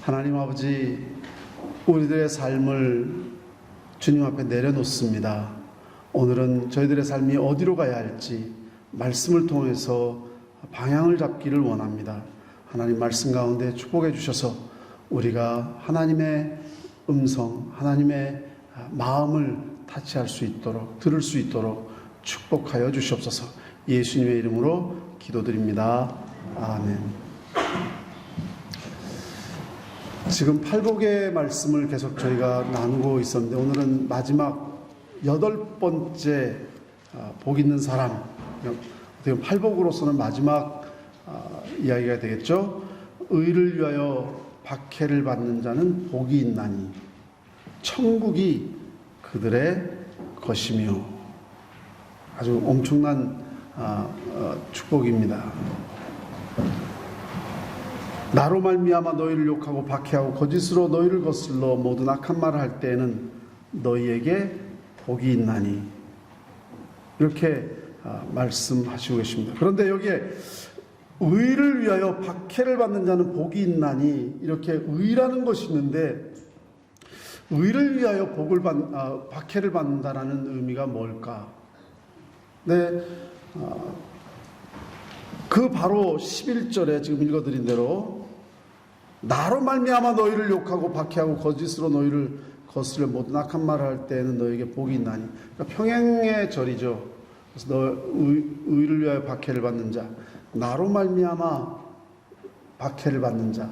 하나님 아버지, 우리들의 삶을 주님 앞에 내려놓습니다. 오늘은 저희들의 삶이 어디로 가야 할지 말씀을 통해서 방향을 잡기를 원합니다. 하나님 말씀 가운데 축복해 주셔서 우리가 하나님의 음성, 하나님의 마음을 타치할 수 있도록, 들을 수 있도록 축복하여 주시옵소서. 예수님의 이름으로 기도드립니다. 아멘. 지금 팔복의 말씀을 계속 저희가 나누고 있었는데 오늘은 마지막 8번째 복 있는 사람, 팔복으로서는 마지막 이야기가 되겠죠. 의를 위하여 박해를 받는 자는 복이 있나니 천국이 그들의 것이며, 아주 엄청난 축복입니다. 나로 말미암아 너희를 욕하고 박해하고 거짓으로 너희를 거슬러 모든 악한 말을 할 때에는 너희에게 복이 있나니, 이렇게 말씀하시고 계십니다. 그런데 여기에 의를 위하여 박해를 받는 자는 복이 있나니, 이렇게 의라는 것이 있는데 의를 위하여 박해를 받는다라는 의미가 뭘까? 네, 그 바로 11절에 지금 읽어드린 대로 나로 말미암아 너희를 욕하고 박해하고 거짓으로 너희를 거스려 모든 악한 말을 할 때에는 너에게 복이 있나니, 그러니까 평행의 절이죠. 그래서 의를 위하여 박해를 받는 자, 나로 말미암아 박해를 받는 자,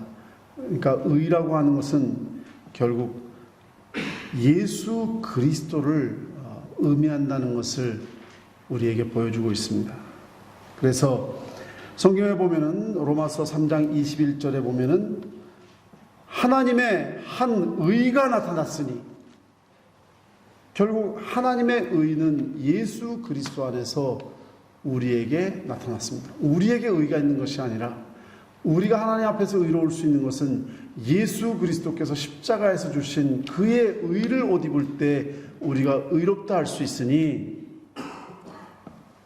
그러니까 의라고 하는 것은 결국 예수 그리스도를 의미한다는 것을 우리에게 보여주고 있습니다. 그래서 성경에 보면은 로마서 3장 21절에 보면은 하나님의 한 의가 나타났으니, 결국 하나님의 의는 예수 그리스도 안에서 우리에게 나타났습니다. 우리에게 의가 있는 것이 아니라 우리가 하나님 앞에서 의로울 수 있는 것은 예수 그리스도께서 십자가에서 주신 그의 의를 옷 입을 때 우리가 의롭다 할 수 있으니,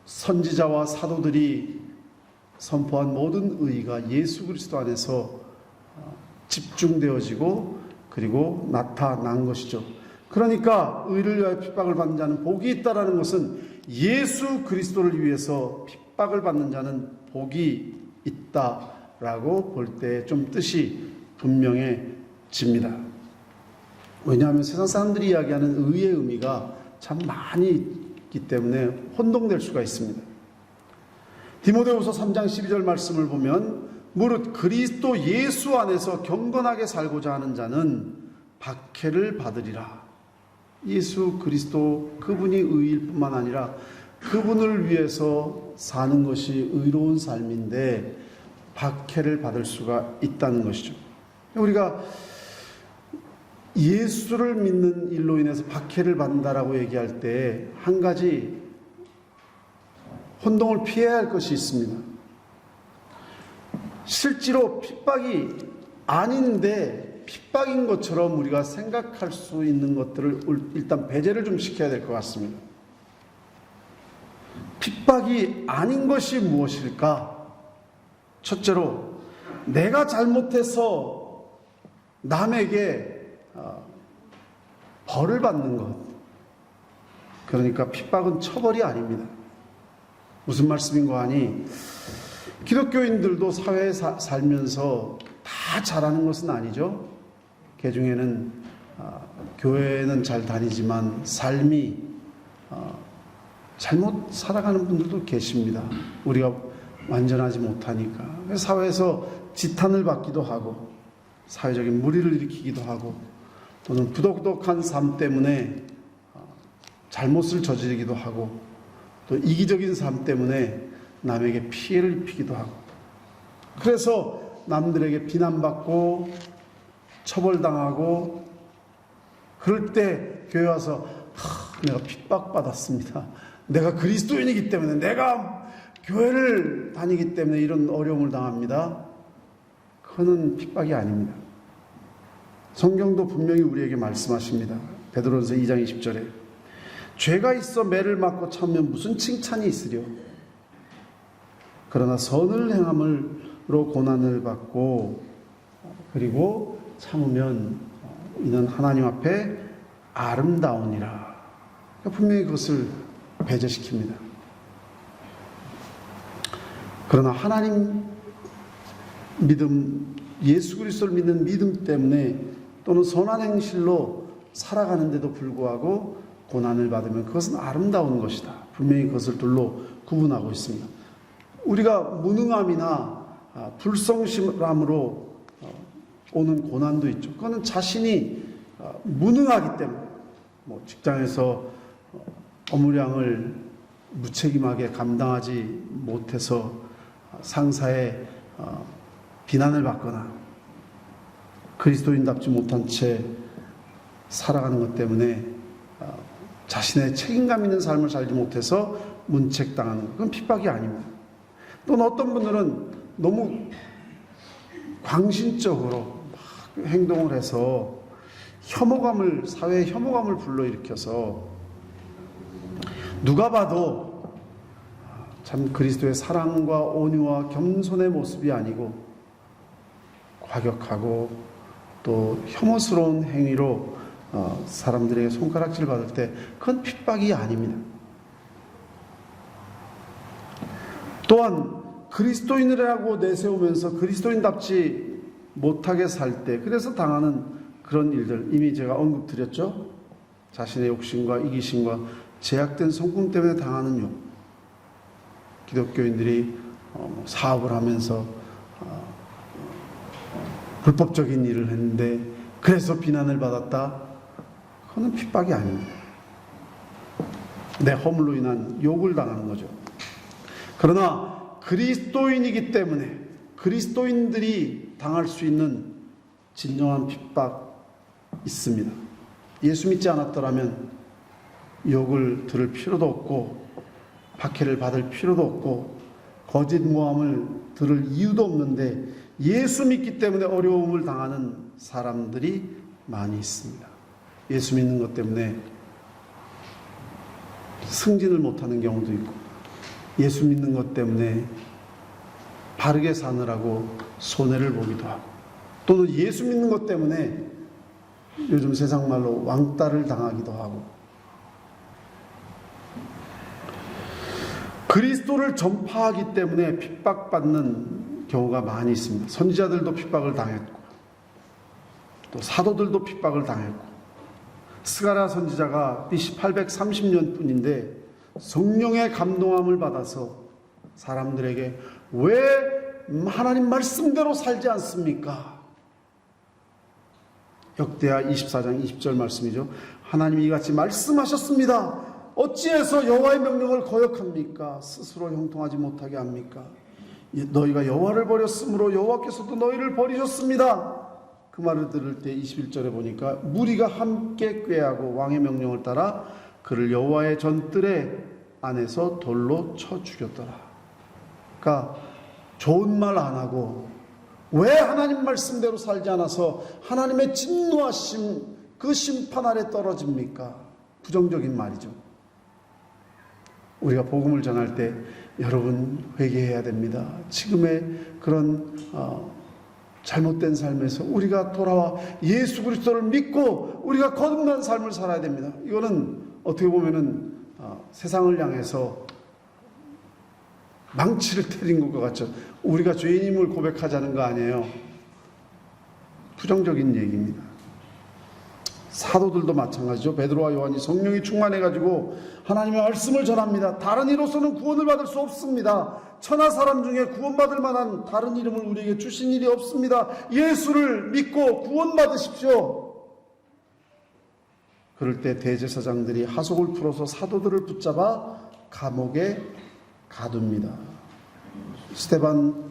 선지자와 사도들이 선포한 모든 의가 예수 그리스도 안에서 집중되어지고 그리고 나타난 것이죠. 그러니까 의를 위하여 핍박을 받는 자는 복이 있다라는 것은 예수 그리스도를 위해서 핍박을 받는 자는 복이 있다라고 볼 때 좀 뜻이 분명해집니다. 왜냐하면 세상 사람들이 이야기하는 의의 의미가 참 많이 있기 때문에 혼동될 수가 있습니다. 디모데후서 3장 12절 말씀을 보면 무릇 그리스도 예수 안에서 경건하게 살고자 하는 자는 박해를 받으리라. 예수 그리스도 그분이 의일 뿐만 아니라 그분을 위해서 사는 것이 의로운 삶인데 박해를 받을 수가 있다는 것이죠. 우리가 예수를 믿는 일로 인해서 박해를 받는다라고 얘기할 때 한 가지 혼동을 피해야 할 것이 있습니다. 실제로 핍박이 아닌데 핍박인 것처럼 우리가 생각할 수 있는 것들을 일단 배제를 좀 시켜야 될 것 같습니다. 핍박이 아닌 것이 무엇일까? 첫째로, 내가 잘못해서 남에게 벌을 받는 것. 그러니까 핍박은 처벌이 아닙니다. 무슨 말씀인가 하니, 기독교인들도 사회에 살면서 다 잘하는 것은 아니죠. 그 중에는 교회는 잘 다니지만 삶이 잘못 살아가는 분들도 계십니다. 우리가 완전하지 못하니까. 사회에서 지탄을 받기도 하고 사회적인 무리를 일으키기도 하고 또는 부도덕한 삶 때문에 잘못을 저지르기도 하고 또 이기적인 삶 때문에 남에게 피해를 입히기도 하고, 그래서 남들에게 비난받고 처벌당하고, 그럴 때 교회 와서 내가 핍박받았습니다. 내가 그리스도인이기 때문에, 내가 교회를 다니기 때문에 이런 어려움을 당합니다. 그거는 핍박이 아닙니다. 성경도 분명히 우리에게 말씀하십니다. 베드로전서 2장 20절에 죄가 있어 매를 맞고 참으면 무슨 칭찬이 있으랴. 그러나 선을 행함으로 고난을 받고 그리고 참으면 이는 하나님 앞에 아름다우니라. 분명히 그것을 배제시킵니다. 그러나 하나님 믿음, 예수 그리스도를 믿는 믿음 때문에 또는 선한 행실로 살아가는데도 불구하고 고난을 받으면 그것은 아름다운 것이다. 분명히 그것을 둘로 구분하고 있습니다. 우리가 무능함이나 불성실함으로 오는 고난도 있죠. 그거는 자신이 무능하기 때문에, 직장에서 업무량을 무책임하게 감당하지 못해서 상사의 비난을 받거나 그리스도인답지 못한 채 살아가는 것 때문에 자신의 책임감 있는 삶을 살지 못해서 문책당하는 것, 그건 핍박이 아닙니다. 또는 어떤 분들은 너무 광신적으로 행동을 해서 사회의 혐오감을 불러일으켜서 누가 봐도 참 그리스도의 사랑과 온유와 겸손의 모습이 아니고 과격하고 또 혐오스러운 행위로 사람들에게 손가락질 받을 때 그건 핍박이 아닙니다. 또한 그리스도인이라고 내세우면서 그리스도인답지 못하게 살 때 그래서 당하는 그런 일들, 이미 제가 언급드렸죠. 자신의 욕심과 이기심과 제약된 성품 때문에 당하는 욕. 기독교인들이 사업을 하면서 불법적인 일을 했는데 그래서 비난을 받았다. 그거는 핍박이 아닙니다. 내 허물로 인한 욕을 당하는 거죠. 그러나 그리스도인이기 때문에 그리스도인들이 당할 수 있는 진정한 핍박 있습니다. 예수 믿지 않았더라면 욕을 들을 필요도 없고 박해를 받을 필요도 없고 거짓 모함을 들을 이유도 없는데 예수 믿기 때문에 어려움을 당하는 사람들이 많이 있습니다. 예수 믿는 것 때문에 승진을 못하는 경우도 있고 예수 믿는 것 때문에 바르게 사느라고 손해를 보기도 하고 또는 예수 믿는 것 때문에 요즘 세상 말로 왕따를 당하기도 하고 그리스도를 전파하기 때문에 핍박받는 경우가 많이 있습니다. 선지자들도 핍박을 당했고 또 사도들도 핍박을 당했고 스가랴 선지자가 BC 830년 뿐인데 성령의 감동함을 받아서 사람들에게 왜 하나님 말씀대로 살지 않습니까? 역대하 24장 20절 말씀이죠. 하나님이 이같이 말씀하셨습니다. 어찌해서 여호와의 명령을 거역합니까? 스스로 형통하지 못하게 합니까? 너희가 여호와를 버렸으므로 여호와께서도 너희를 버리셨습니다. 그 말을 들을 때 21절에 보니까 무리가 함께 꾀하고 왕의 명령을 따라 그를 여호와의 전뜰에 안에서 돌로 쳐 죽였더라. 그러니까 좋은 말 안 하고 왜 하나님 말씀대로 살지 않아서 하나님의 진노하심 그 심판 아래 떨어집니까? 부정적인 말이죠. 우리가 복음을 전할 때 여러분 회개해야 됩니다. 지금의 그런 잘못된 삶에서 우리가 돌아와 예수 그리스도를 믿고 우리가 거듭난 삶을 살아야 됩니다. 이거는 어떻게 보면은 세상을 향해서 망치를 때린 것과 같죠. 우리가 죄인임을 고백하자는 거 아니에요. 부정적인 얘기입니다. 사도들도 마찬가지죠. 베드로와 요한이 성령이 충만해가지고 하나님의 말씀을 전합니다. 다른 이로서는 구원을 받을 수 없습니다. 천하 사람 중에 구원받을 만한 다른 이름을 우리에게 주신 일이 없습니다. 예수를 믿고 구원받으십시오. 그럴 때 대제사장들이 하속을 풀어서 사도들을 붙잡아 감옥에 가둡니다. 스데반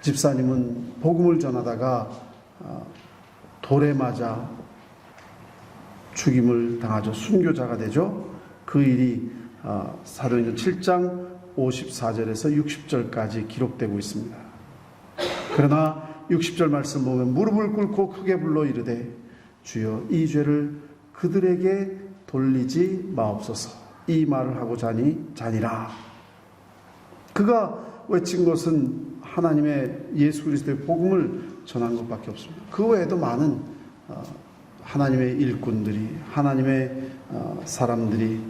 집사님은 복음을 전하다가 돌에 맞아 죽임을 당하죠. 순교자가 되죠. 그 일이 사도행전 7장 54절에서 60절까지 기록되고 있습니다. 그러나 60절 말씀 보면 무릎을 꿇고 크게 불러 이르되 주여 이 죄를 그들에게 돌리지 마옵소서. 이 말을 하고 자니라. 그가 외친 것은 하나님의 예수 그리스도의 복음을 전한 것밖에 없습니다. 그 외에도 많은 하나님의 일꾼들이, 하나님의 사람들이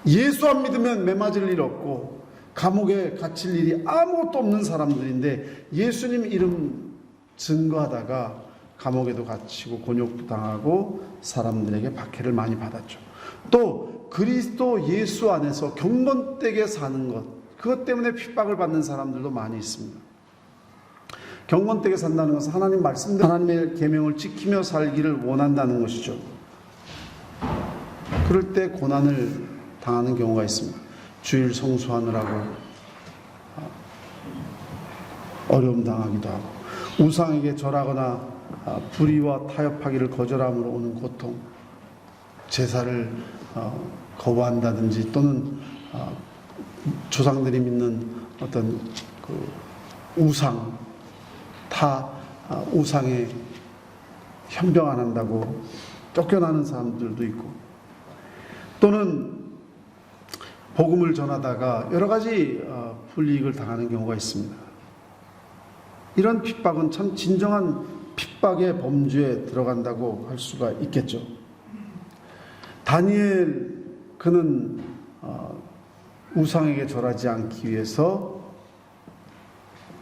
예수 안 믿으면 매맞을 일 없고 감옥에 갇힐 일이 아무것도 없는 사람들인데 예수님 이름 증거하다가 감옥에도 갇히고 곤욕도 당하고 사람들에게 박해를 많이 받았죠. 또 그리스도 예수 안에서 경건되게 사는 것, 그것 때문에 핍박을 받는 사람들도 많이 있습니다. 경건되게 산다는 것은 하나님 말씀대로 하나님의 계명을 지키며 살기를 원한다는 것이죠. 그럴 때 고난을 당하는 경우가 있습니다. 주일 성수하느라고 어려움 당하기도 하고, 우상에게 절하거나 불의와 타협하기를 거절함으로 오는 고통, 제사를 거부한다든지 또는 조상들이 믿는 어떤 그 우상, 우상에 현병 안 한다고 쫓겨나는 사람들도 있고, 또는 복음을 전하다가 여러 가지 불이익을 당하는 경우가 있습니다. 이런 핍박은 참 진정한 핍박의 범주에 들어간다고 할 수가 있겠죠. 다니엘, 그는 우상에게 절하지 않기 위해서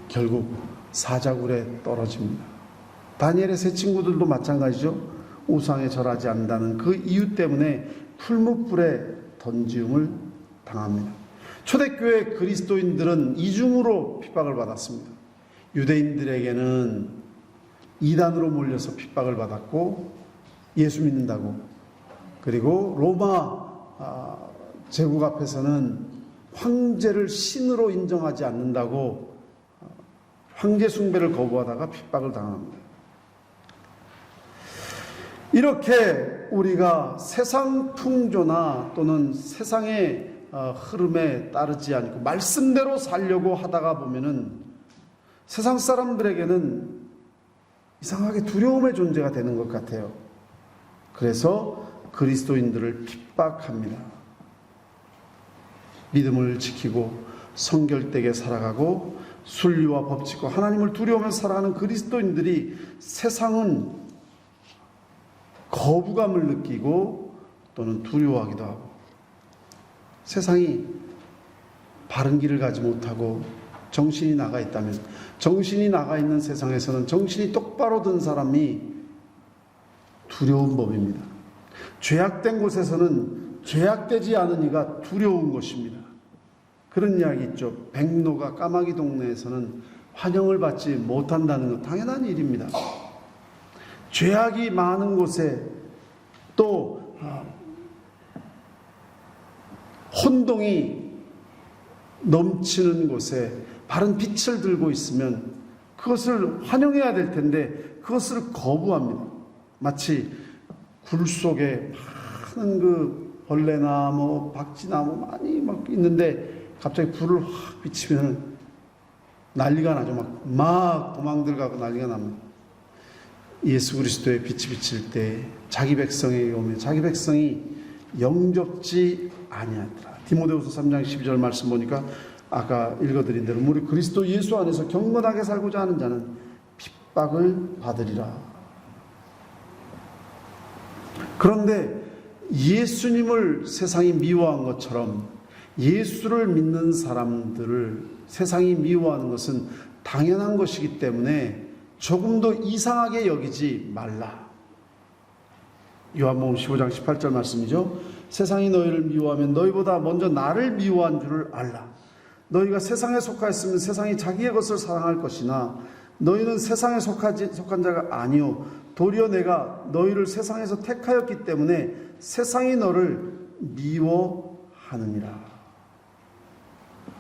결국 사자굴에 떨어집니다. 다니엘의 세 친구들도 마찬가지죠. 우상에 절하지 않는다는 그 이유 때문에 풀무불에 던지움을 당합니다. 초대교회 그리스도인들은 이중으로 핍박을 받았습니다. 유대인들에게는 이단으로 몰려서 핍박을 받았고 예수 믿는다고, 그리고 로마 제국 앞에서는 황제를 신으로 인정하지 않는다고 황제 숭배를 거부하다가 핍박을 당합니다. 이렇게 우리가 세상 풍조나 또는 세상의 흐름에 따르지 않고 말씀대로 살려고 하다가 보면은 세상 사람들에게는 이상하게 두려움의 존재가 되는 것 같아요. 그래서 그리스도인들을 핍박합니다. 믿음을 지키고 성결되게 살아가고 순리와 법칙과 하나님을 두려우면서 살아가는 그리스도인들이 세상은 거부감을 느끼고 또는 두려워하기도 하고, 세상이 바른 길을 가지 못하고 정신이 나가 있다면, 정신이 나가 있는 세상에서는 정신이 똑바로 든 사람이 두려운 법입니다. 죄악된 곳에서는 죄악되지 않은 이가 두려운 것입니다. 그런 이야기 있죠. 백로가 까마귀 동네에서는 환영을 받지 못한다는 것, 당연한 일입니다. 죄악이 많은 곳에 또 혼동이 넘치는 곳에 바른 빛을 들고 있으면 그것을 환영해야 될 텐데 그것을 거부합니다. 마치 굴 속에 많은 그 벌레나 박쥐나무 많이 막 있는데 갑자기 불을 확 비치면 난리가 나죠. 막 도망들 가고 난리가 납니다. 예수 그리스도의 빛이 비칠 때 자기 백성에게 오면 자기 백성이 영접지 아니하더라. 디모데후서 3장 12절 말씀 보니까 아까 읽어드린 대로 우리 그리스도 예수 안에서 경건하게 살고자 하는 자는 핍박을 받으리라. 그런데 예수님을 세상이 미워한 것처럼 예수를 믿는 사람들을 세상이 미워하는 것은 당연한 것이기 때문에 조금도 이상하게 여기지 말라. 요한복음 15장 18절 말씀이죠. 세상이 너희를 미워하면 너희보다 먼저 나를 미워한 줄을 알라. 너희가 세상에 속하였으면 세상이 자기의 것을 사랑할 것이나 너희는 세상에 속한 자가 아니요 도리어 내가 너희를 세상에서 택하였기 때문에 세상이 너를 미워하느니라.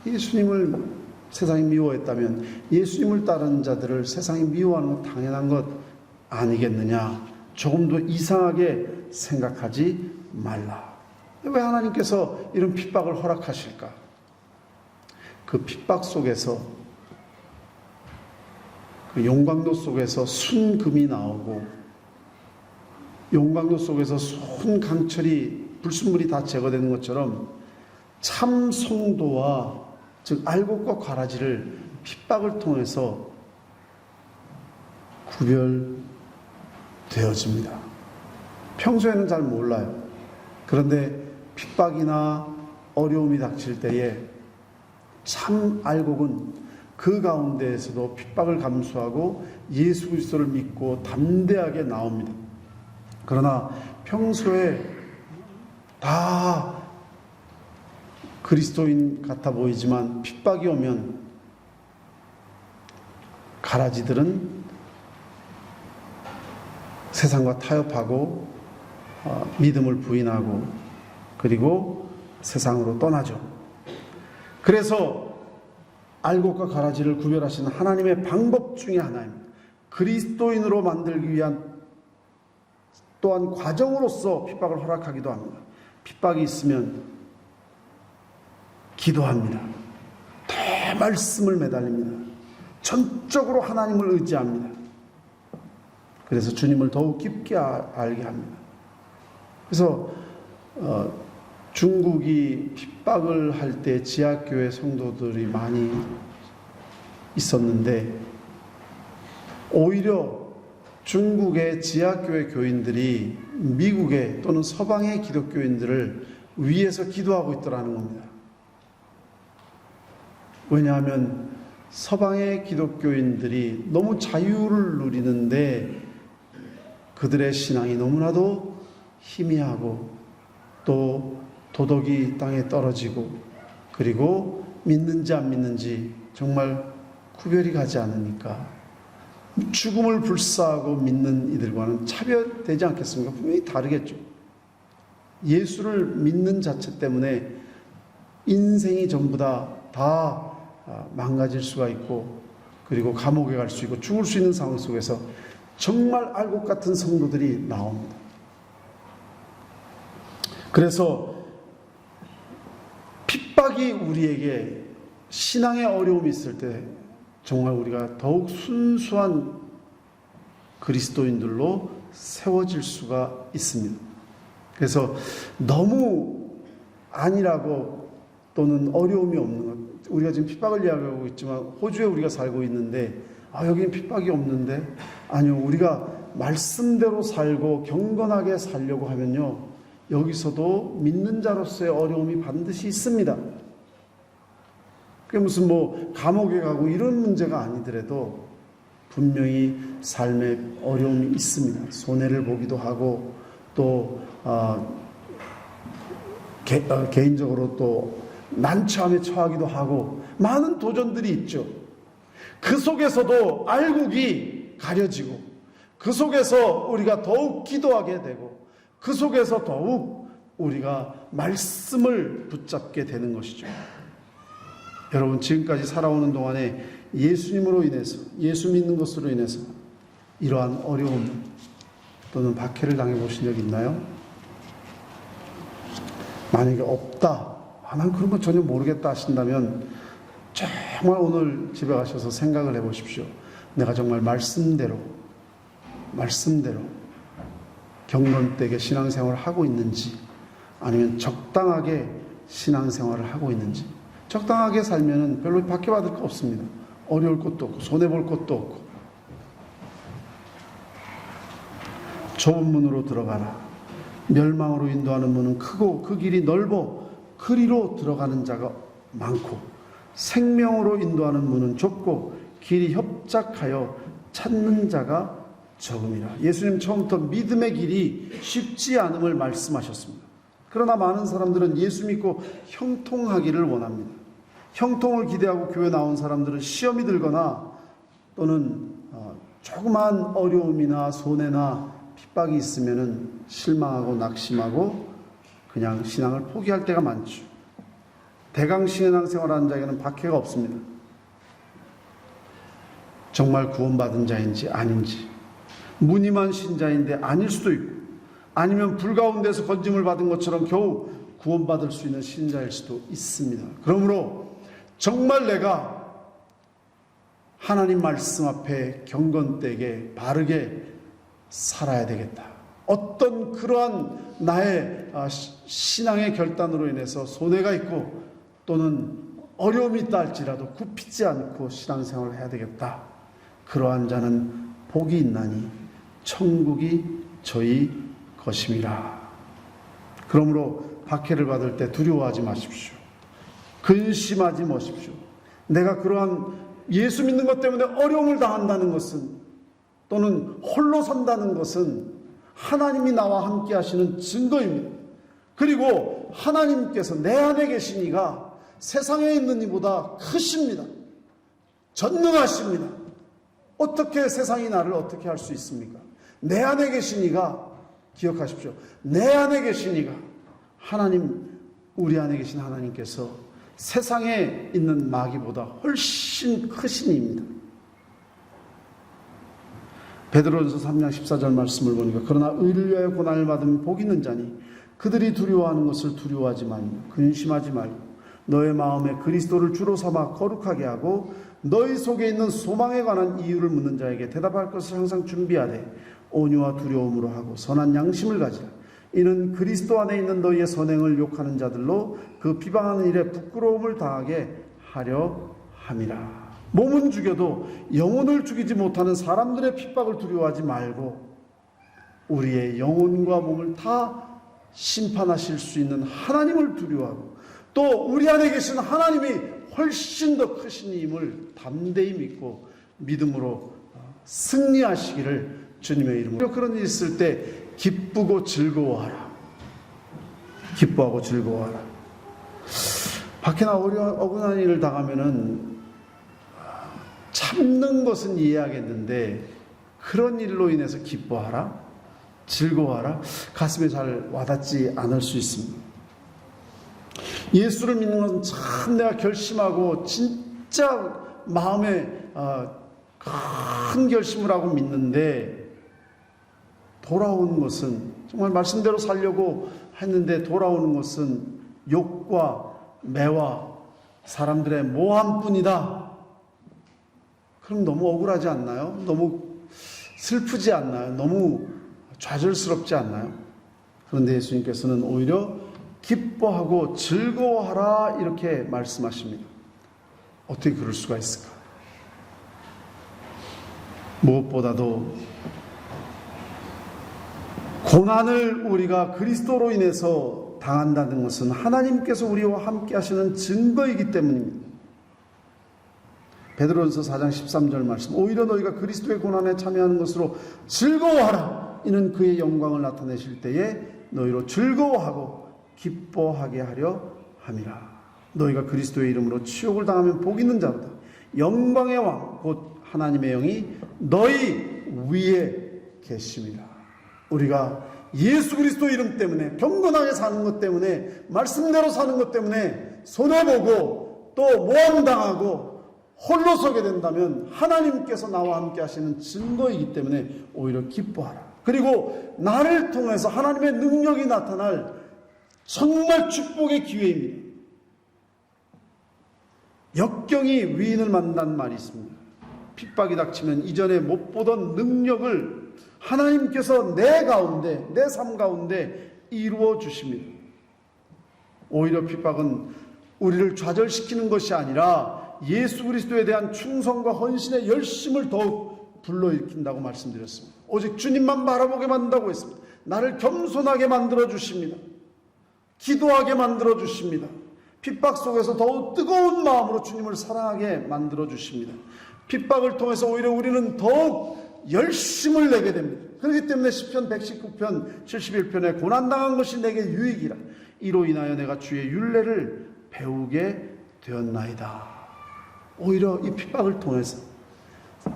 예수님을 세상이 미워했다면 예수님을 따르는 자들을 세상이 미워하는 건 당연한 것 아니겠느냐. 조금도 이상하게 생각하지 말라. 왜 하나님께서 이런 핍박을 허락하실까? 그 핍박 속에서, 그 용광로 속에서 순금이 나오고 용광로 속에서 순강철이 불순물이 다 제거되는 것처럼 참 성도와 즉 알곡과 가라지를 핍박을 통해서 구별되어집니다. 평소에는 잘 몰라요. 그런데 핍박이나 어려움이 닥칠 때에 참 알곡은 그 가운데에서도 핍박을 감수하고 예수 그리스도를 믿고 담대하게 나옵니다. 그러나 평소에 다 그리스도인 같아 보이지만 핍박이 오면 가라지들은 세상과 타협하고 믿음을 부인하고 그리고 세상으로 떠나죠. 그래서 알곡과 가라지를 구별하시는 하나님의 방법 중에 하나입니다. 그리스도인으로 만들기 위한 또한 과정으로서 핍박을 허락하기도 합니다. 핍박이 있으면 기도합니다. 더 말씀을 매달립니다. 전적으로 하나님을 의지합니다. 그래서 주님을 더욱 깊게 알게 합니다. 그래서 중국이 핍박을 할 때 지하교회 성도들이 많이 있었는데 오히려 중국의 지하교회 교인들이 미국의 또는 서방의 기독교인들을 위해서 기도하고 있더라는 겁니다. 왜냐하면 서방의 기독교인들이 너무 자유를 누리는데 그들의 신앙이 너무나도 희미하고 또 도덕이 땅에 떨어지고 그리고 믿는지 안 믿는지 정말 구별이 가지 않으니까 죽음을 불사하고 믿는 이들과는 차별되지 않겠습니까? 분명히 다르겠죠. 예수를 믿는 자체 때문에 인생이 전부 다 망가질 수가 있고 그리고 감옥에 갈 수 있고 죽을 수 있는 상황 속에서 정말 알곡 같은 성도들이 나옵니다. 그래서 핍박이 우리에게 신앙의 어려움이 있을 때 정말 우리가 더욱 순수한 그리스도인들로 세워질 수가 있습니다. 그래서 너무 아니라고 또는 어려움이 없는 것, 우리가 지금 핍박을 이야기하고 있지만 호주에 우리가 살고 있는데 여기는 핍박이 없는데 아니요, 우리가 말씀대로 살고 경건하게 살려고 하면요 여기서도 믿는 자로서의 어려움이 반드시 있습니다. 그게 무슨 감옥에 가고 이런 문제가 아니더라도 분명히 삶에 어려움이 있습니다. 손해를 보기도 하고 또 개인적으로 또 난처함에 처하기도 하고 많은 도전들이 있죠. 그 속에서도 알곡이 가려지고 그 속에서 우리가 더욱 기도하게 되고 그 속에서 더욱 우리가 말씀을 붙잡게 되는 것이죠. 여러분 지금까지 살아오는 동안에 예수님으로 인해서 예수 믿는 것으로 인해서 이러한 어려움 또는 박해를 당해보신 적 있나요? 만약에 없다, 난 그런 거 전혀 모르겠다 하신다면 정말 오늘 집에 가셔서 생각을 해보십시오. 내가 정말 말씀대로 경건되게 신앙생활을 하고 있는지 아니면 적당하게 신앙생활을 하고 있는지. 적당하게 살면은 별로 박해받을 거 없습니다. 어려울 것도 없고 손해볼 것도 없고. 좁은 문으로 들어가라. 멸망으로 인도하는 문은 크고 그 길이 넓어 그리로 들어가는 자가 많고 생명으로 인도하는 문은 좁고 길이 협착하여 찾는 자가 적음이라. 예수님 처음부터 믿음의 길이 쉽지 않음을 말씀하셨습니다. 그러나 많은 사람들은 예수 믿고 형통하기를 원합니다. 형통을 기대하고 교회 나온 사람들은 시험이 들거나 또는 조그만 어려움이나 손해나 핍박이 있으면 실망하고 낙심하고 그냥 신앙을 포기할 때가 많죠. 대강 신앙생활하는 자에게는 박해가 없습니다. 정말 구원받은 자인지 아닌지, 무늬만 신자인데 아닐 수도 있고, 아니면 불 가운데서 건짐을 받은 것처럼 겨우 구원받을 수 있는 신자일 수도 있습니다. 그러므로 정말 내가 하나님 말씀 앞에 경건되게 바르게 살아야 되겠다. 어떤 그러한 나의 신앙의 결단으로 인해서 손해가 있고 또는 어려움이 있다 할지라도 굽히지 않고 신앙생활을 해야 되겠다. 그러한 자는 복이 있나니 천국이 저희 것임이라. 그러므로 박해를 받을 때 두려워하지 마십시오. 근심하지 마십시오. 내가 그러한 예수 믿는 것 때문에 어려움을 당한다는 것은, 또는 홀로 산다는 것은 하나님이 나와 함께 하시는 증거입니다. 그리고 하나님께서 내 안에 계신 이가 세상에 있는 이보다 크십니다. 전능하십니다. 어떻게 세상이 나를 어떻게 할 수 있습니까? 내 안에 계신 이가, 기억하십시오. 내 안에 계신 이가, 하나님, 우리 안에 계신 하나님께서 세상에 있는 마귀보다 훨씬 크신 이입니다. 베드로전서 3장 14절 말씀을 보니까 그러나 의를 위하여 고난을 받으면 복 있는 자니 그들이 두려워하는 것을 두려워하지 말고 근심하지 말고 너의 마음에 그리스도를 주로 삼아 거룩하게 하고 너희 속에 있는 소망에 관한 이유를 묻는 자에게 대답할 것을 항상 준비하되 온유와 두려움으로 하고 선한 양심을 가지라. 이는 그리스도 안에 있는 너희의 선행을 욕하는 자들로 그 비방하는 일에 부끄러움을 당하게 하려 함이라. 몸은 죽여도 영혼을 죽이지 못하는 사람들의 핍박을 두려워하지 말고 우리의 영혼과 몸을 다 심판하실 수 있는 하나님을 두려워하고 또 우리 안에 계신 하나님이 훨씬 더 크신 임을 담대히 믿고 믿음으로 승리하시기를 주님의 이름으로. 그런 일이 있을 때 기쁘고 즐거워하라. 기뻐하고 즐거워하라. 박해나 억울한 일을 당하면은 참는 것은 이해하겠는데 그런 일로 인해서 기뻐하라, 즐거워하라, 가슴에 잘 와닿지 않을 수 있습니다. 예수를 믿는 것은 참 내가 결심하고 진짜 마음에 큰 결심을 하고 믿는데 돌아오는 것은 정말 말씀대로 살려고 했는데 돌아오는 것은 욕과 매와 사람들의 모함뿐이다. 그럼 너무 억울하지 않나요? 너무 슬프지 않나요? 너무 좌절스럽지 않나요? 그런데 예수님께서는 오히려 기뻐하고 즐거워하라 이렇게 말씀하십니다. 어떻게 그럴 수가 있을까? 무엇보다도 고난을 우리가 그리스도로 인해서 당한다는 것은 하나님께서 우리와 함께 하시는 증거이기 때문입니다. 베드로전서 4장 13절 말씀, 오히려 너희가 그리스도의 고난에 참여하는 것으로 즐거워하라. 이는 그의 영광을 나타내실 때에 너희로 즐거워하고 기뻐하게 하려 함이라. 너희가 그리스도의 이름으로 치욕을 당하면 복 있는 자로다. 영광의 왕 곧 하나님의 영이 너희 위에 계심이라. 우리가 예수 그리스도 이름 때문에 경건하게 사는 것 때문에 말씀대로 사는 것 때문에 손해보고 또 모함당하고 홀로 서게 된다면 하나님께서 나와 함께 하시는 증거이기 때문에 오히려 기뻐하라. 그리고 나를 통해서 하나님의 능력이 나타날 정말 축복의 기회입니다. 역경이 위인을 만난다는 말이 있습니다. 핍박이 닥치면 이전에 못 보던 능력을 하나님께서 내 가운데, 내 삶 가운데 이루어 주십니다. 오히려 핍박은 우리를 좌절시키는 것이 아니라 예수 그리스도에 대한 충성과 헌신의 열심을 더욱 불러일으킨다고 말씀드렸습니다. 오직 주님만 바라보게 만든다고 했습니다. 나를 겸손하게 만들어 주십니다. 기도하게 만들어 주십니다. 핍박 속에서 더욱 뜨거운 마음으로 주님을 사랑하게 만들어 주십니다. 핍박을 통해서 오히려 우리는 더욱 열심을 내게 됩니다. 그렇기 때문에 시편 119편 71편에 고난당한 것이 내게 유익이라. 이로 인하여 내가 주의 율례를 배우게 되었나이다. 오히려 이 핍박을 통해서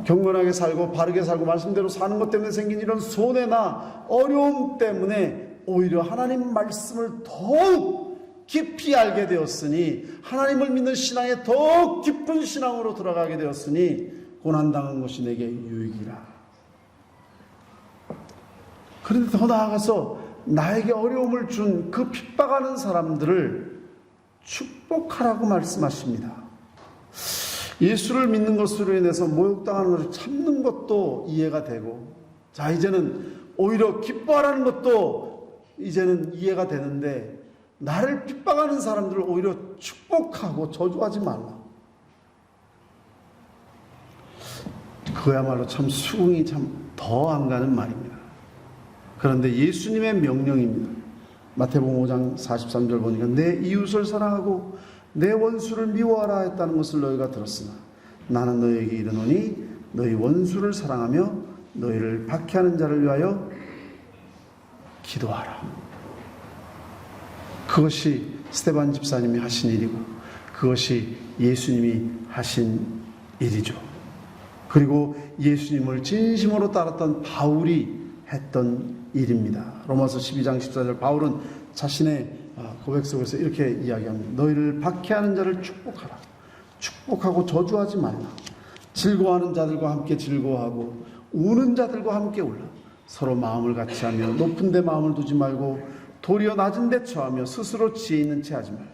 경건하게 살고 바르게 살고 말씀대로 사는 것 때문에 생긴 이런 손해나 어려움 때문에 오히려 하나님 말씀을 더욱 깊이 알게 되었으니 하나님을 믿는 신앙에 더욱 깊은 신앙으로 들어가게 되었으니 고난당한 것이 내게 유익이라. 그런데 더 나아가서 나에게 어려움을 준 그 핍박하는 사람들을 축복하라고 말씀하십니다. 예수를 믿는 것으로 인해서 모욕당하는 것을 참는 것도 이해가 되고, 자 이제는 오히려 기뻐하라는 것도 이제는 이해가 되는데, 나를 핍박하는 사람들을 오히려 축복하고 저주하지 말라. 그야말로 참 수긍이 참 더 안 가는 말입니다. 그런데 예수님의 명령입니다. 마태복음 5장 43절 보니까 내 이웃을 사랑하고 내 원수를 미워하라 했다는 것을 너희가 들었으나 나는 너희에게 이르노니 너희 원수를 사랑하며 너희를 박해하는 자를 위하여 기도하라. 그것이 스데반 집사님이 하신 일이고 그것이 예수님이 하신 일이죠. 그리고 예수님을 진심으로 따랐던 바울이 했던 일입니다. 로마서 12장 14절 바울은 자신의 고백 속에서 이렇게 이야기합니다. 너희를 박해하는 자를 축복하라. 축복하고 저주하지 말라. 즐거워하는 자들과 함께 즐거워하고 우는 자들과 함께 울라. 서로 마음을 같이하며 높은 데 마음을 두지 말고 도리어 낮은 데 처하며 스스로 지혜 있는 채 하지 말라.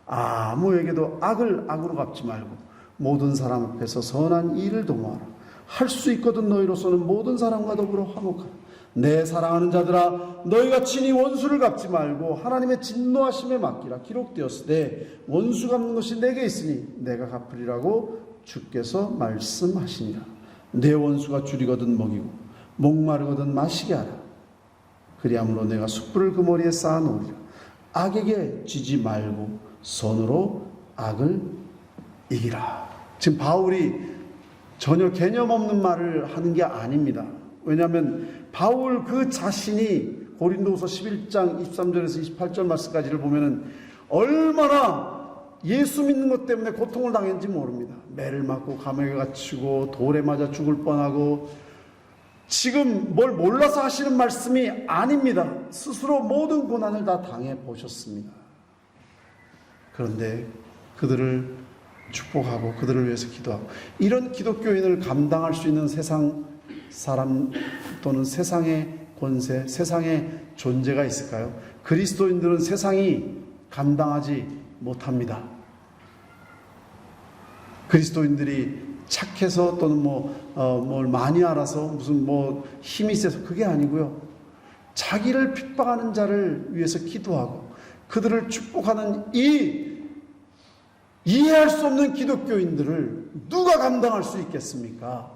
아무에게도 악을 악으로 갚지 말고 모든 사람 앞에서 선한 일을 도모하라. 할 수 있거든 너희로서는 모든 사람과 더불어 화목하라. 내 사랑하는 자들아 너희가 친히 원수를 갚지 말고 하나님의 진노하심에 맡기라. 기록되었으되 원수 갚는 것이 내게 있으니 내가 갚으리라고 주께서 말씀하시니라. 내 원수가 줄이거든 먹이고 목마르거든 마시게 하라. 그리함으로 내가 숯불을 그 머리에 쌓아놓으리라. 악에게 지지 말고 선으로 악을 이기라. 지금 바울이 전혀 개념 없는 말을 하는 게 아닙니다. 왜냐하면 바울 그 자신이 고린도후서 11장 23절에서 28절 말씀까지를 보면은 얼마나 예수 믿는 것 때문에 고통을 당했는지 모릅니다. 매를 맞고 감옥에 갇히고 돌에 맞아 죽을 뻔하고 지금 뭘 몰라서 하시는 말씀이 아닙니다. 스스로 모든 고난을 다 당해 보셨습니다. 그런데 그들을 축복하고 그들을 위해서 기도하고 이런 기독교인을 감당할 수 있는 세상 사람 또는 세상의 권세, 세상의 존재가 있을까요? 그리스도인들은 세상이 감당하지 못합니다. 그리스도인들이 착해서 또는 뭘 많이 알아서 무슨 힘이 세서 그게 아니고요. 자기를 핍박하는 자를 위해서 기도하고 그들을 축복하는 이해할 수 없는 기독교인들을 누가 감당할 수 있겠습니까?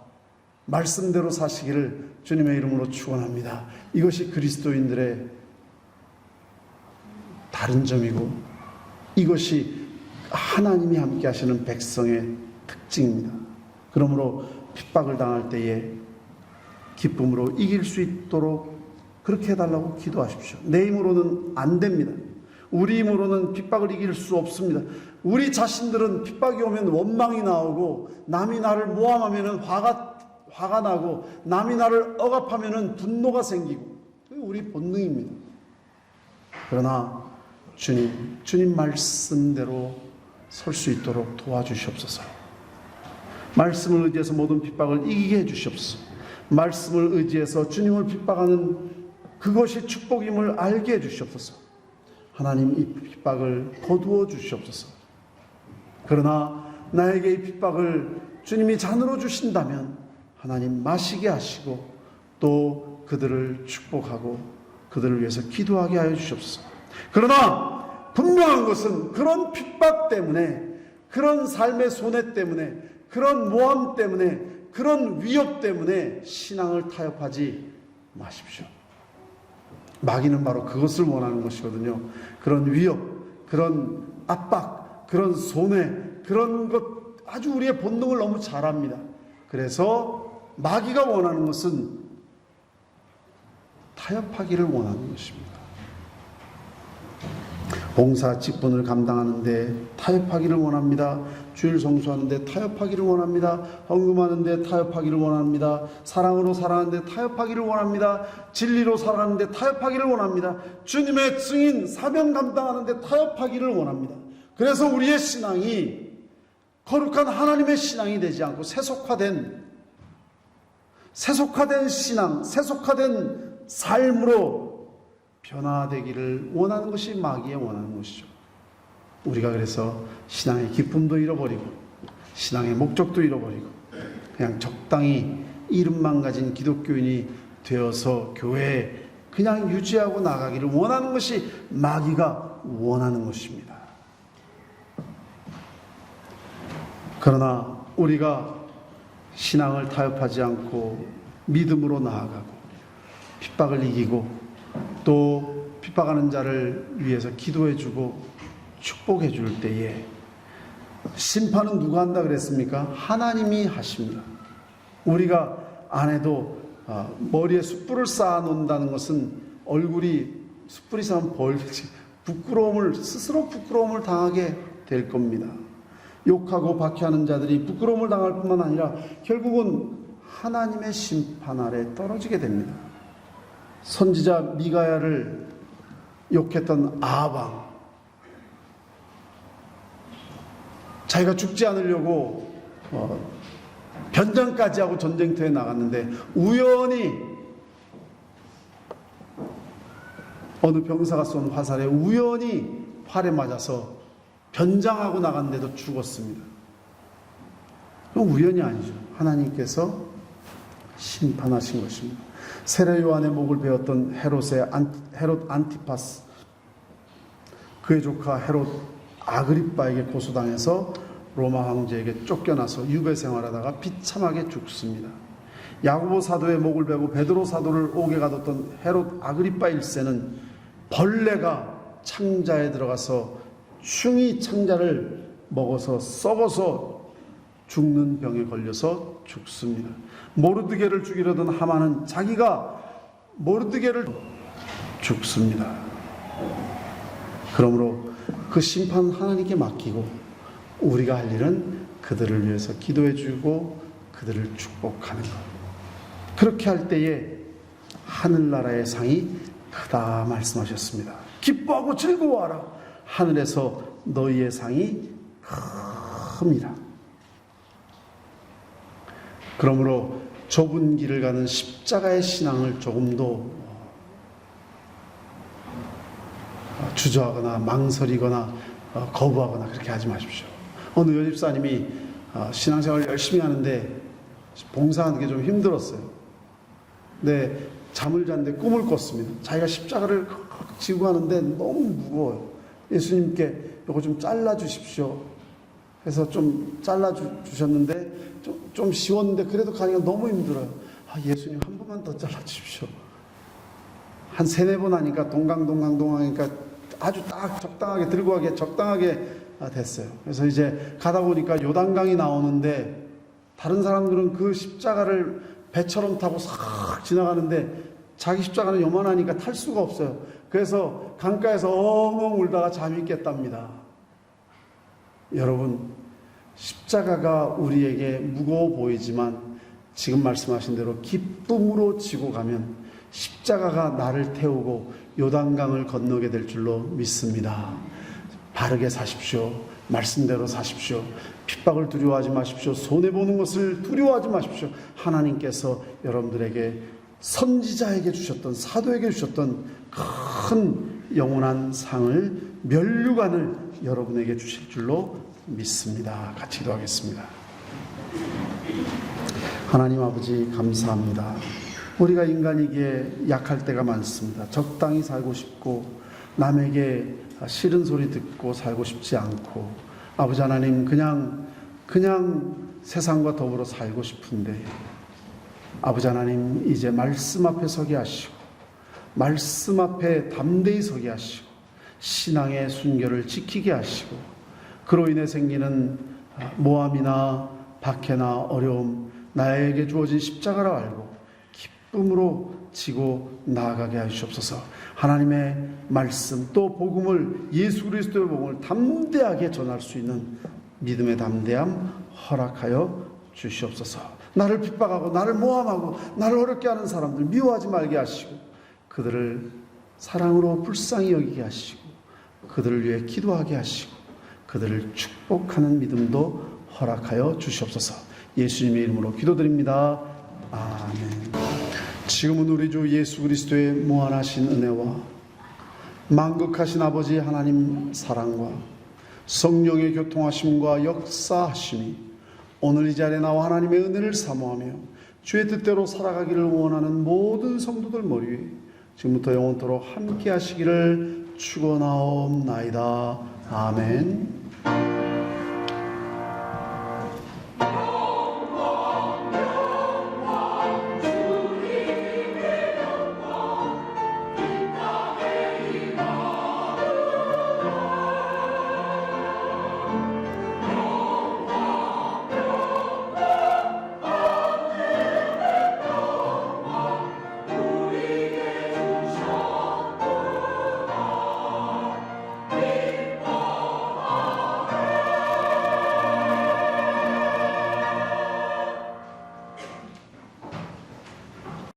말씀대로 사시기를 주님의 이름으로 축원합니다. 이것이 그리스도인들의 다른 점이고 이것이 하나님이 함께 하시는 백성의 특징입니다. 그러므로 핍박을 당할 때에 기쁨으로 이길 수 있도록 그렇게 해달라고 기도하십시오. 내 힘으로는 안 됩니다. 우리 힘으로는 핍박을 이길 수 없습니다. 우리 자신들은 핍박이 오면 원망이 나오고 남이 나를 모함하면 화가 나고 남이 나를 억압하면 분노가 생기고 그게 우리 본능입니다. 그러나 주님 말씀대로 설 수 있도록 도와주시옵소서. 말씀을 의지해서 모든 핍박을 이기게 해주시옵소서. 말씀을 의지해서 주님을 핍박하는 그것이 축복임을 알게 해주시옵소서. 하나님 이 핍박을 거두어 주시옵소서. 그러나 나에게 이 핍박을 주님이 잔으로 주신다면 하나님 마시게 하시고 또 그들을 축복하고 그들을 위해서 기도하게 하여 주시옵소서. 그러나 분명한 것은 그런 핍박 때문에 그런 삶의 손해 때문에 그런 모함 때문에 그런 위협 때문에 신앙을 타협하지 마십시오. 마귀는 바로 그것을 원하는 것이거든요. 그런 위협, 그런 압박, 그런 손해, 그런 것 아주 우리의 본능을 너무 잘 압니다. 그래서 마귀가 원하는 것은 타협하기를 원하는 것입니다. 봉사 직분을 감당하는데 타협하기를 원합니다. 주일 성수하는데 타협하기를 원합니다. 헌금하는데 타협하기를 원합니다. 사랑으로 살아가는데 타협하기를 원합니다. 진리로 살아가는데 타협하기를 원합니다. 주님의 증인 사명 감당하는데 타협하기를 원합니다. 그래서 우리의 신앙이 거룩한 하나님의 신앙이 되지 않고 세속화된 신앙, 세속화된 삶으로 변화되기를 원하는 것이 마귀의 원하는 것이죠. 우리가 그래서 신앙의 기쁨도 잃어버리고 신앙의 목적도 잃어버리고 그냥 적당히 이름만 가진 기독교인이 되어서 교회에 그냥 유지하고 나가기를 원하는 것이 마귀가 원하는 것입니다. 그러나 우리가 신앙을 타협하지 않고 믿음으로 나아가고 핍박을 이기고 또 핍박하는 자를 위해서 기도해주고 축복해줄 때에 심판은 누가 한다 그랬습니까? 하나님이 하십니다. 우리가 안 해도 머리에 숯불을 쌓아 놓는다는 것은 얼굴이 숯불이 쌓으면 벌지 스스로 부끄러움을 당하게 될 겁니다. 욕하고 박해하는 자들이 부끄러움을 당할 뿐만 아니라 결국은 하나님의 심판 아래 떨어지게 됩니다. 선지자 미가야를 욕했던 아방, 자기가 죽지 않으려고 변장까지 하고 전쟁터에 나갔는데 우연히 어느 병사가 쏜 화살에 우연히 활에 맞아서 변장하고 나갔는데도 죽었습니다. 그건 우연이 아니죠. 하나님께서 심판하신 것입니다. 세례 요한의 목을 베었던 헤롯 안티파스, 그의 조카 헤롯 아그리빠에게 고소당해서 로마 황제에게 쫓겨나서 유배 생활하다가 비참하게 죽습니다. 야고보 사도의 목을 베고 베드로 사도를 옥에 가뒀던 헤롯 아그리빠 1세는 벌레가 창자에 들어가서 충이 창자를 먹어서 썩어서 죽는 병에 걸려서 죽습니다. 모르드게를 죽이려던 하만은 자기가 모르드게를 죽습니다. 그러므로 그 심판 하나님께 맡기고 우리가 할 일은 그들을 위해서 기도해주고 그들을 축복하는 것. 그렇게 할 때에 하늘나라의 상이 크다 말씀하셨습니다. 기뻐하고 즐거워하라. 하늘에서 너희의 상이 큽니다. 그러므로 좁은 길을 가는 십자가의 신앙을 조금도 주저하거나 망설이거나 거부하거나 그렇게 하지 마십시오. 어느 여집사님이 신앙생활을 열심히 하는데 봉사하는 게 좀 힘들었어요. 근데 잠을 잤는데 꿈을 꿨습니다. 자기가 십자가를 지고 가는데 너무 무거워요. 예수님께 이거 좀 잘라주십시오 해서 좀 잘라주셨는데 좀 쉬웠는데 그래도 가기가 너무 힘들어요. 예수님 한 번만 더 잘라주십시오. 한 3-4번 하니까 동강하니까 아주 딱 적당하게 들고 가게 적당하게 됐어요. 그래서 이제 가다 보니까 요단강이 나오는데 다른 사람들은 그 십자가를 배처럼 타고 싹 지나가는데 자기 십자가는 요만하니까 탈 수가 없어요. 그래서 강가에서 엉엉 울다가 잠이 깼답니다. 여러분, 십자가가 우리에게 무거워 보이지만 지금 말씀하신 대로 기쁨으로 지고 가면 십자가가 나를 태우고 요단강을 건너게 될 줄로 믿습니다. 바르게 사십시오. 말씀대로 사십시오. 핍박을 두려워하지 마십시오. 손해보는 것을 두려워하지 마십시오. 하나님께서 여러분들에게 선지자에게 주셨던, 사도에게 주셨던 큰 영원한 상을, 면류관을 여러분에게 주실 줄로 믿습니다. 같이 기도하겠습니다. 하나님 아버지 감사합니다. 우리가 인간이기에 약할 때가 많습니다. 적당히 살고 싶고 남에게 싫은 소리 듣고 살고 싶지 않고 아버지 하나님 그냥 세상과 더불어 살고 싶은데 아버지 하나님 이제 말씀 앞에 서게 하시고 말씀 앞에 담대히 서게 하시고 신앙의 순결을 지키게 하시고 그로 인해 생기는 모함이나 박해나 어려움 나에게 주어진 십자가라 알고 기쁨으로 지고 나아가게 하시옵소서. 하나님의 말씀 또 복음을 예수 그리스도의 복음을 담대하게 전할 수 있는 믿음의 담대함 허락하여 주시옵소서. 나를 핍박하고 나를 모함하고 나를 어렵게 하는 사람들 미워하지 말게 하시고 그들을 사랑으로 불쌍히 여기게 하시고 그들을 위해 기도하게 하시고 그들을 축복하는 믿음도 허락하여 주시옵소서. 예수님의 이름으로 기도드립니다. 아멘. 지금은 우리 주 예수 그리스도의 무한하신 은혜와 만극하신 아버지 하나님 사랑과 성령의 교통하심과 역사하심이 오늘 이 자리에 나와 하나님의 은혜를 사모하며 주의 뜻대로 살아가기를 원하는 모든 성도들 머리 위에 지금부터 영원토록 함께 하시기를 축원하옵나이다. 아멘.